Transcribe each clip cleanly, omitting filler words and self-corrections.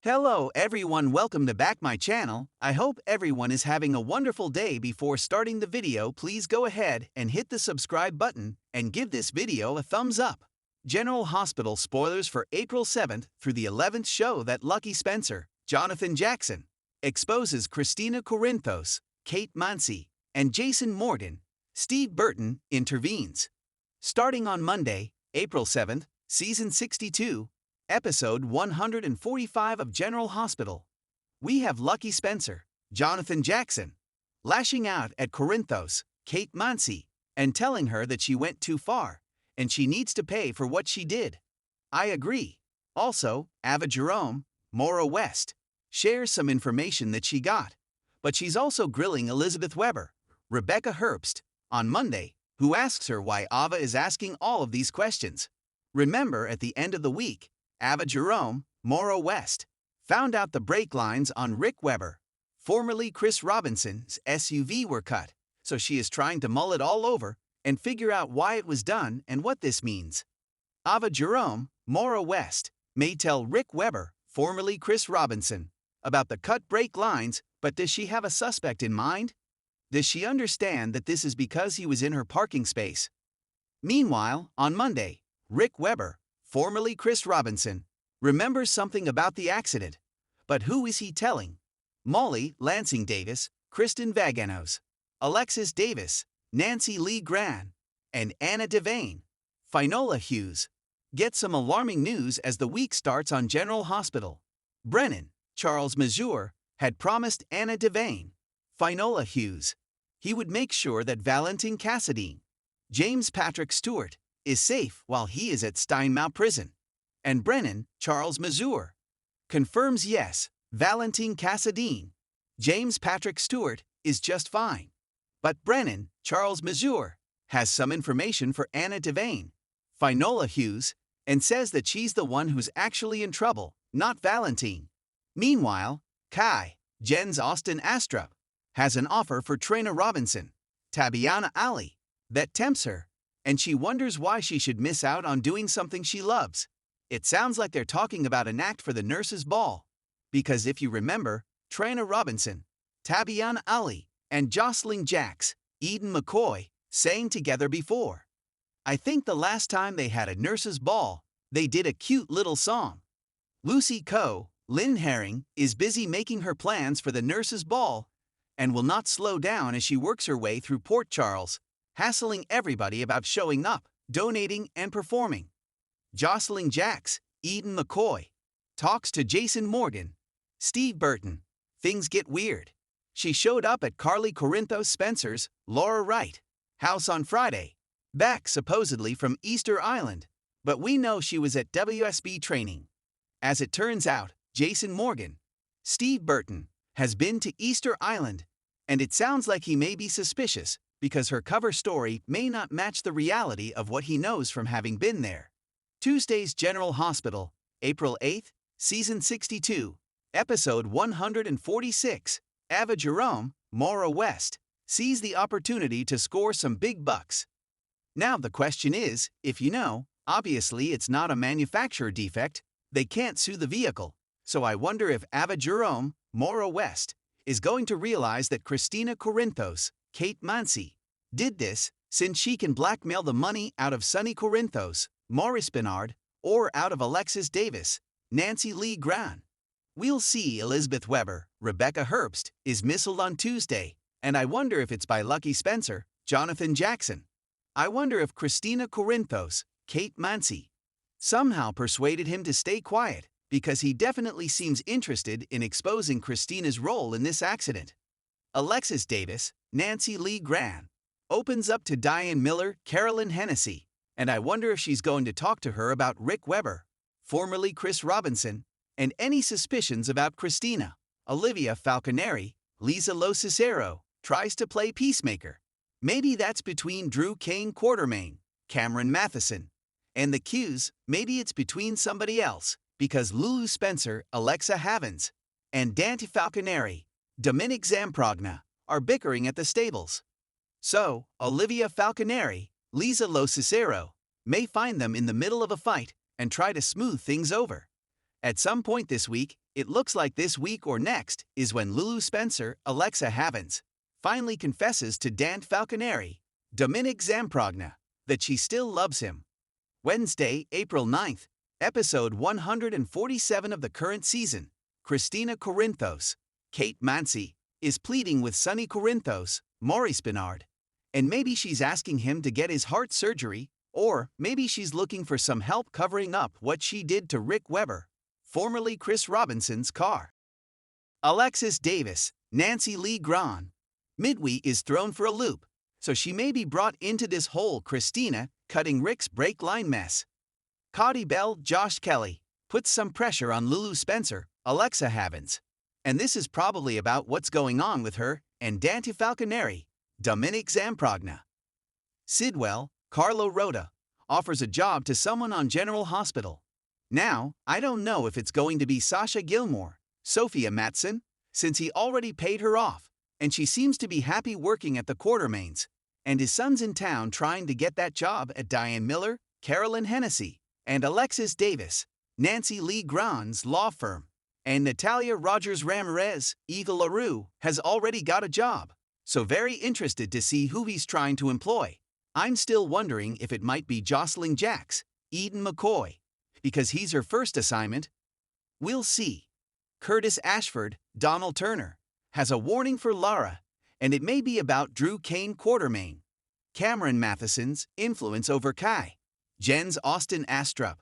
Hello everyone, welcome to back my channel. I hope everyone is having a wonderful day. Before starting the video, please go ahead and hit the subscribe button and give this video a thumbs up. General Hospital spoilers for April 7th through the 11th show that Lucky Spencer, Jonathan Jackson, exposes Kristina Corinthos, Kate Mansi, and Jason Morgan. Steve Burton intervenes. Starting on Monday, April 7th, Season 62, Episode 145 of General Hospital. We have Lucky Spencer, Jonathan Jackson, lashing out at Corinthos, Kate Mansi, and telling her that she went too far, and she needs to pay for what she did. I agree. Also, Ava Jerome, Maura West, shares some information that she got, but she's also grilling Elizabeth Weber, Rebecca Herbst, on Monday, who asks her why Ava is asking all of these questions. Remember, at the end of the week, Ava Jerome, Maura West, found out the brake lines on Rick Weber, formerly Chris Robinson's SUV, were cut, so she is trying to mull it all over and figure out why it was done and what this means. Ava Jerome, Maura West, may tell Rick Weber, formerly Chris Robinson, about the cut brake lines, but does she have a suspect in mind? Does she understand that this is because he was in her parking space? Meanwhile, on Monday, Rick Weber, formerly Chris Robinson, remembers something about the accident. But who is he telling? Molly Lansing Davis, Kristen Vaganos, Alexis Davis, Nancy Lee Gran, and Anna Devane, Finola Hughes, get some alarming news as the week starts on General Hospital. Brennan, Charles Mazur, had promised Anna Devane, Finola Hughes, he would make sure that Valentin Cassadine, James Patrick Stewart, is safe while he is at Steinmau Prison. And Brennan, Charles Mazur, confirms yes, Valentin Cassadine, James Patrick Stewart, is just fine. But Brennan, Charles Mazur, has some information for Anna Devane, Finola Hughes, and says that she's the one who's actually in trouble, not Valentin. Meanwhile, Kai, Jen's Austin Astrup, has an offer for Trina Robinson, Tabiana Ali, that tempts her, and she wonders why she should miss out on doing something she loves. It sounds like they're talking about an act for the nurses' ball. Because if you remember, Trina Robinson, Tabiana Ali, and Jocelyn Jacks, Eden McCoy, sang together before. I think the last time they had a nurses' ball, they did a cute little song. Lucy Coe, Lynn Herring, is busy making her plans for the nurses' ball and will not slow down as she works her way through Port Charles, hassling everybody about showing up, donating, and performing. Jocelyn Jacks, Eden McCoy, talks to Jason Morgan. Steve Burton. Things get weird. She showed up at Carly Corinthos Spencer's, Laura Wright, house on Friday, back supposedly from Easter Island, but we know she was at WSB training. As it turns out, Jason Morgan, Steve Burton, has been to Easter Island, and it sounds like he may be suspicious because her cover story may not match the reality of what he knows from having been there. Tuesday's General Hospital, April 8th, Season 62, Episode 146, Ava Jerome, Maura West, sees the opportunity to score some big bucks. Now the question is, if you know, obviously it's not a manufacturer defect, they can't sue the vehicle, so I wonder if Ava Jerome, Maura West, is going to realize that Kristina Corinthos, Kate Mansi, did this since she can blackmail the money out of Sonny Corinthos, Maurice Bernard, or out of Alexis Davis, Nancy Lee Gran. We'll see. Elizabeth Weber, Rebecca Herbst, is missiled on Tuesday, and I wonder if it's by Lucky Spencer, Jonathan Jackson. I wonder if Kristina Corinthos, Kate Mansi, somehow persuaded him to stay quiet, because he definitely seems interested in exposing Kristina's role in this accident. Alexis Davis, Nancy Lee Gran, opens up to Diane Miller, Carolyn Hennessy, and I wonder if she's going to talk to her about Rick Weber, formerly Chris Robinson, and any suspicions about Kristina. Olivia Falconeri, Lisa Lo Cicero, tries to play peacemaker. Maybe that's between Drew Kane Quartermain, Cameron Matheson, and the Qs. Maybe it's between somebody else, because Lulu Spencer, Alexa Havens, and Dante Falconeri, Dominic Zamprogna, are bickering at the stables. So, Olivia Falconeri, Lisa Lo Cicero, may find them in the middle of a fight and try to smooth things over. At some point this week, It looks like this week or next is when Lulu Spencer, Alexa Havens, finally confesses to Dan Falconeri, Dominic Zamprogna, that she still loves him. Wednesday, April 9th, episode 147 of the current season, Kristina Corinthos, Kate Mansi, is pleading with Sonny Corinthos, Maurice Benard. And maybe she's asking him to get his heart surgery, or maybe she's looking for some help covering up what she did to Rick Weber, formerly Chris Robinson's car. Alexis Davis, Nancy Lee Grahn. Midwee is thrown for a loop, so she may be brought into this whole Kristina cutting Rick's brake line mess. Cody Bell, Josh Kelly, puts some pressure on Lulu Spencer, Alexa Havens. And this is probably about what's going on with her and Dante Falconeri, Dominic Zamprogna. Sidwell, Carlo Rota, offers a job to someone on General Hospital. Now, I don't know if it's going to be Sasha Gilmore, Sophia Matson, since he already paid her off, and she seems to be happy working at the Quartermains, and his son's in town trying to get that job at Diane Miller, Carolyn Hennessy, and Alexis Davis, Nancy Lee Grahn's law firm, and Natalia Rogers Ramirez, Eva LaRue, has already got a job, so very interested to see who he's trying to employ. I'm still wondering if it might be Jocelyn Jacks, Eden McCoy, because he's her first assignment. We'll see. Curtis Ashford, Donald Turner, has a warning for Lara, and it may be about Drew Kane Quartermain. Cameron Matheson's influence over Kai. Jen's Austin Astrup.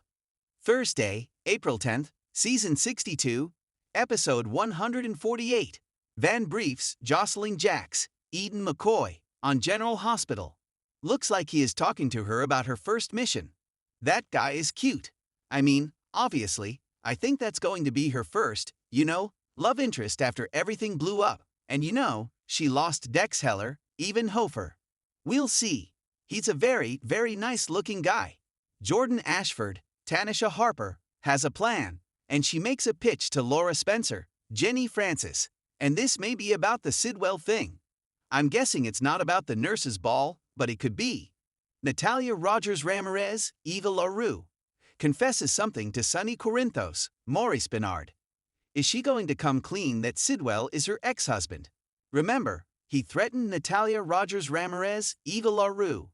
Thursday, April 10th, Season 62, Episode 148. Van Brief's Jocelyn Jacks, Eden McCoy, on General Hospital. Looks like he is talking to her about her first mission. That guy is cute. I mean, obviously, I think that's going to be her first, love interest after everything blew up. And she lost Dex Heller, even Hofer. We'll see. He's a very, very nice-looking guy. Jordan Ashford, Tanisha Harper, has a plan, and she makes a pitch to Laura Spencer, Jenny Francis, and this may be about the Sidwell thing. I'm guessing it's not about the nurse's ball, but it could be. Natalia Rogers Ramirez, Eva LaRue, confesses something to Sonny Corinthos, Maurice Benard. Is she going to come clean that Sidwell is her ex-husband? Remember, he threatened Natalia Rogers Ramirez, Eva LaRue,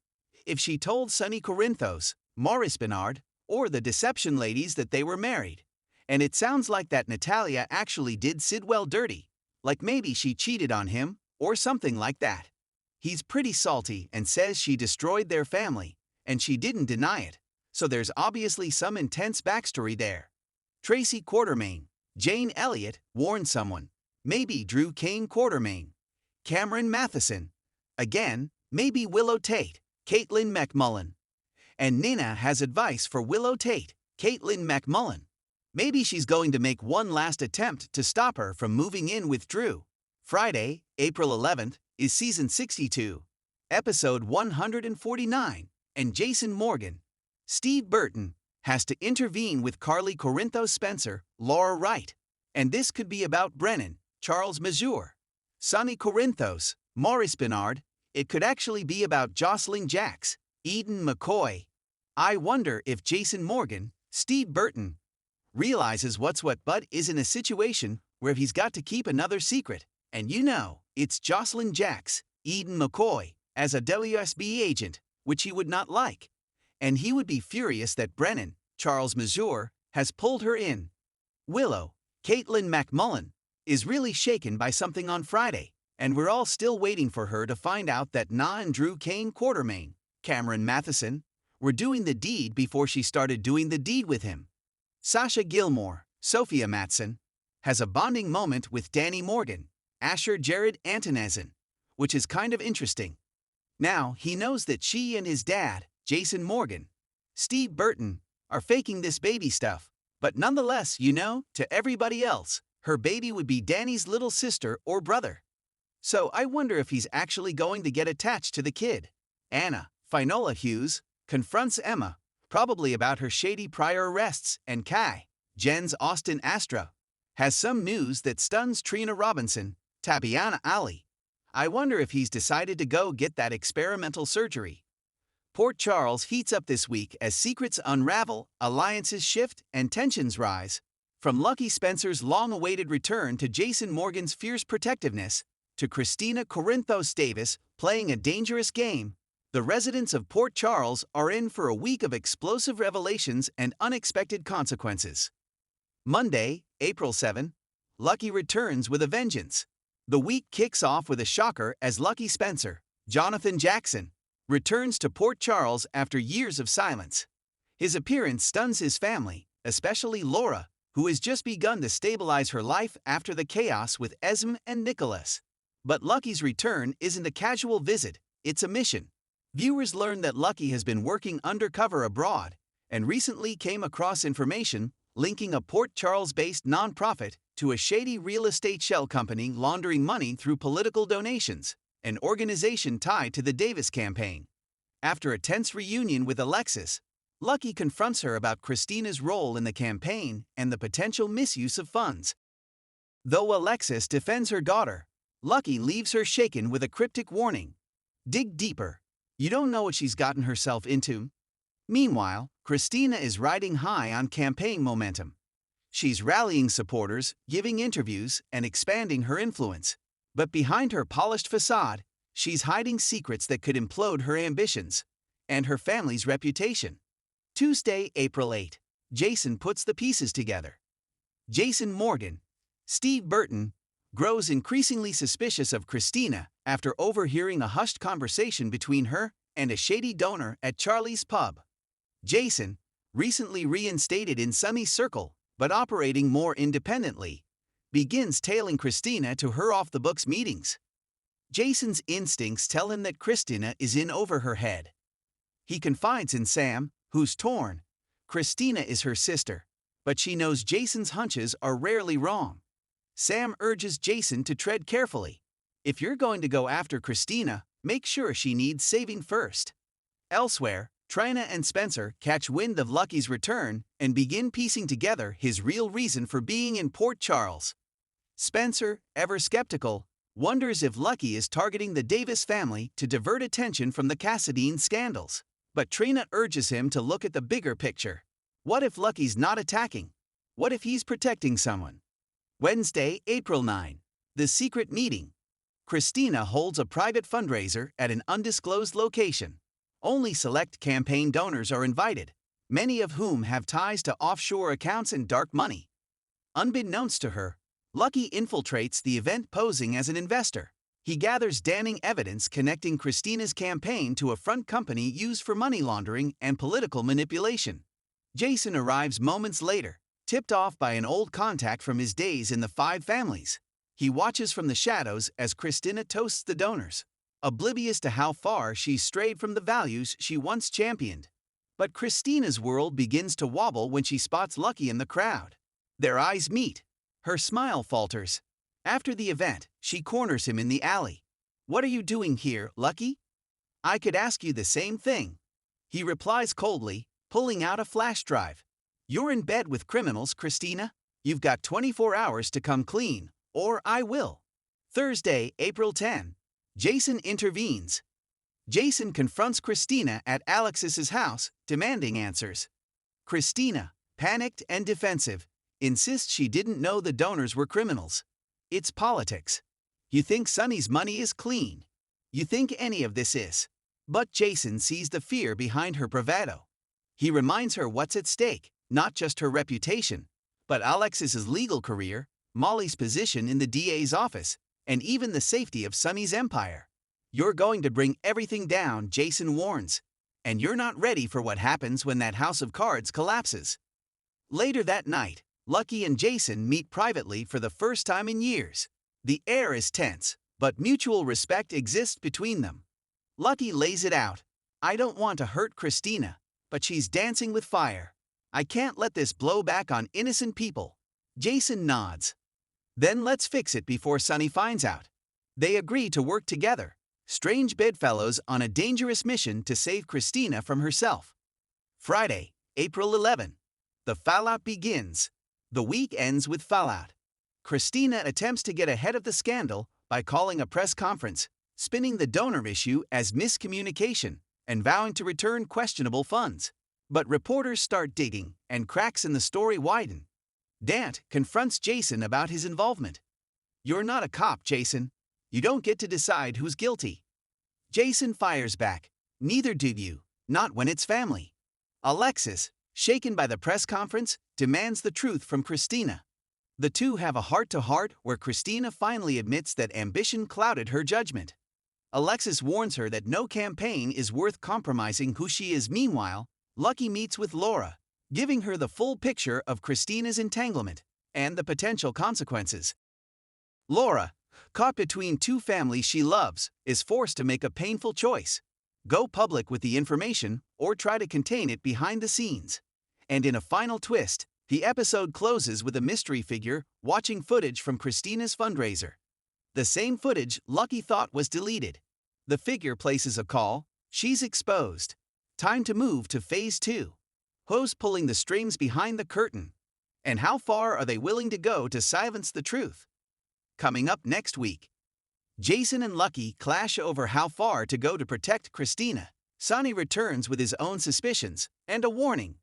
if she told Sonny Corinthos, Maurice Benard, or the Deception ladies that they were married. And it sounds like that Natalia actually did Sidwell dirty, like maybe she cheated on him, or something like that. He's pretty salty and says she destroyed their family, and she didn't deny it, so there's obviously some intense backstory there. Tracy Quartermain, Jane Elliott, warned someone, maybe Drew Kane Quartermain. Cameron Matheson, again, maybe Willow Tate, Caitlin McMullen. And Nina has advice for Willow Tate, Caitlin McMullen. Maybe she's going to make one last attempt to stop her from moving in with Drew. Friday, April 11th, is Season 62, Episode 149, and Jason Morgan, Steve Burton, has to intervene with Carly Corinthos Spencer, Laura Wright. And this could be about Brennan, Charles Mazur, Sonny Corinthos, Maurice Benard. It could actually be about Jocelyn Jacks, Eden McCoy. I wonder if Jason Morgan, Steve Burton, realizes what's what but is in a situation where he's got to keep another secret. And it's Jocelyn Jacks, Eden McCoy, as a WSB agent, which he would not like. And he would be furious that Brennan, Charles Mazur, has pulled her in. Willow, Caitlin McMullen, is really shaken by something on Friday, and we're all still waiting for her to find out that Na and Drew Kane Quartermain, Cameron Matheson, were doing the deed before she started doing the deed with him. Sasha Gilmore, Sophia Matson, has a bonding moment with Danny Morgan, Asher Jared Antonezen, which is kind of interesting. Now, he knows that she and his dad, Jason Morgan, Steve Burton, are faking this baby stuff, but nonetheless, to everybody else, her baby would be Danny's little sister or brother. So I wonder if he's actually going to get attached to the kid. Anna, Finola Hughes, confronts Emma, probably about her shady prior arrests, and Kai, Jen's Austin Astra, has some news that stuns Trina Robinson, Tabiana Ali. I wonder if he's decided to go get that experimental surgery. Port Charles heats up this week as secrets unravel, alliances shift, and tensions rise. From Lucky Spencer's long-awaited return to Jason Morgan's fierce protectiveness, to Kristina Corinthos Davis playing a dangerous game, the residents of Port Charles are in for a week of explosive revelations and unexpected consequences. Monday, April 7, Lucky returns with a vengeance. The week kicks off with a shocker as Lucky Spencer, Jonathan Jackson, returns to Port Charles after years of silence. His appearance stuns his family, especially Laura, who has just begun to stabilize her life after the chaos with Esme and Nicholas. But Lucky's return isn't a casual visit, it's a mission. Viewers learn that Lucky has been working undercover abroad and recently came across information linking a Port Charles-based nonprofit to a shady real estate shell company laundering money through political donations, an organization tied to the Davis campaign. After a tense reunion with Alexis, Lucky confronts her about Kristina's role in the campaign and the potential misuse of funds. Though Alexis defends her daughter, Lucky leaves her shaken with a cryptic warning. Dig deeper. You don't know what she's gotten herself into. Meanwhile, Kristina is riding high on campaign momentum. She's rallying supporters, giving interviews, and expanding her influence. But behind her polished facade, she's hiding secrets that could implode her ambitions and her family's reputation. Tuesday, April 8. Jason puts the pieces together. Jason Morgan, Steve Burton, grows increasingly suspicious of Kristina after overhearing a hushed conversation between her and a shady donor at Charlie's pub. Jason, recently reinstated in Sunny's circle, but operating more independently, begins tailing Kristina to her off-the-books meetings. Jason's instincts tell him that Kristina is in over her head. He confides in Sam, who's torn. Kristina is her sister, but she knows Jason's hunches are rarely wrong. Sam urges Jason to tread carefully. If you're going to go after Kristina, make sure she needs saving first. Elsewhere, Trina and Spencer catch wind of Lucky's return and begin piecing together his real reason for being in Port Charles. Spencer, ever skeptical, wonders if Lucky is targeting the Davis family to divert attention from the Cassadine scandals. But Trina urges him to look at the bigger picture. What if Lucky's not attacking? What if he's protecting someone? Wednesday, April 9. The secret meeting. Kristina holds a private fundraiser at an undisclosed location. Only select campaign donors are invited, many of whom have ties to offshore accounts and dark money. Unbeknownst to her, Lucky infiltrates the event posing as an investor. He gathers damning evidence connecting Kristina's campaign to a front company used for money laundering and political manipulation. Jason arrives moments later, tipped off by an old contact from his days in the Five Families. He watches from the shadows as Kristina toasts the donors, oblivious to how far she's strayed from the values she once championed. But Kristina's world begins to wobble when she spots Lucky in the crowd. Their eyes meet. Her smile falters. After the event, she corners him in the alley. "What are you doing here, Lucky?" "I could ask you the same thing." He replies coldly, pulling out a flash drive. "You're in bed with criminals, Kristina. You've got 24 hours to come clean, or I will." Thursday, April 10. Jason intervenes. Jason confronts Kristina at Alexis's house, demanding answers. Kristina, panicked and defensive, insists she didn't know the donors were criminals. It's politics. You think Sunny's money is clean. You think any of this is. But Jason sees the fear behind her bravado. He reminds her what's at stake, not just her reputation, but Alexis's legal career, Molly's position in the DA's office, and even the safety of Sunny's empire. "You're going to bring everything down," Jason warns, "and you're not ready for what happens when that house of cards collapses." Later that night, Lucky and Jason meet privately for the first time in years. The air is tense, but mutual respect exists between them. Lucky lays it out. "I don't want to hurt Kristina, but she's dancing with fire. I can't let this blow back on innocent people." Jason nods. "Then let's fix it before Sunny finds out." They agree to work together, strange bedfellows on a dangerous mission to save Kristina from herself. Friday, April 11. The fallout begins. The week ends with fallout. Kristina attempts to get ahead of the scandal by calling a press conference, spinning the donor issue as miscommunication, and vowing to return questionable funds. But reporters start digging, and cracks in the story widen. Dant confronts Jason about his involvement. "You're not a cop, Jason. You don't get to decide who's guilty." Jason fires back. "Neither do you, not when it's family." Alexis, shaken by the press conference, demands the truth from Kristina. The two have a heart-to-heart where Kristina finally admits that ambition clouded her judgment. Alexis warns her that no campaign is worth compromising who she is. Meanwhile, Lucky meets with Laura, giving her the full picture of Kristina's entanglement and the potential consequences. Laura, caught between two families she loves, is forced to make a painful choice: go public with the information or try to contain it behind the scenes. And in a final twist, the episode closes with a mystery figure watching footage from Kristina's fundraiser. The same footage Lucky thought was deleted. The figure places a call: she's exposed. Time to move to Phase 2. Who's pulling the strings behind the curtain? And how far are they willing to go to silence the truth? Coming up next week, Jason and Lucky clash over how far to go to protect Kristina. Sonny returns with his own suspicions and a warning.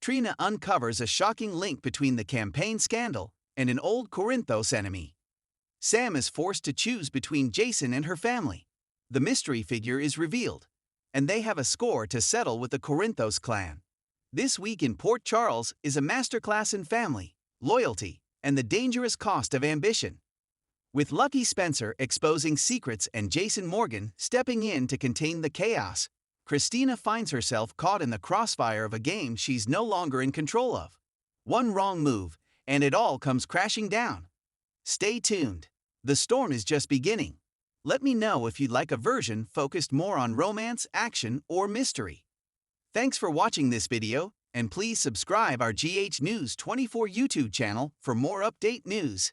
Trina uncovers a shocking link between the campaign scandal and an old Corinthos enemy. Sam is forced to choose between Jason and her family. The mystery figure is revealed, and they have a score to settle with the Corinthos clan. This week in Port Charles is a masterclass in family, loyalty, and the dangerous cost of ambition. With Lucky Spencer exposing secrets and Jason Morgan stepping in to contain the chaos, Kristina finds herself caught in the crossfire of a game she's no longer in control of. One wrong move, and it all comes crashing down. Stay tuned. The storm is just beginning. Let me know if you'd like a version focused more on romance, action, or mystery. Thanks for watching this video, and please subscribe our GH News 24 YouTube channel for more update news.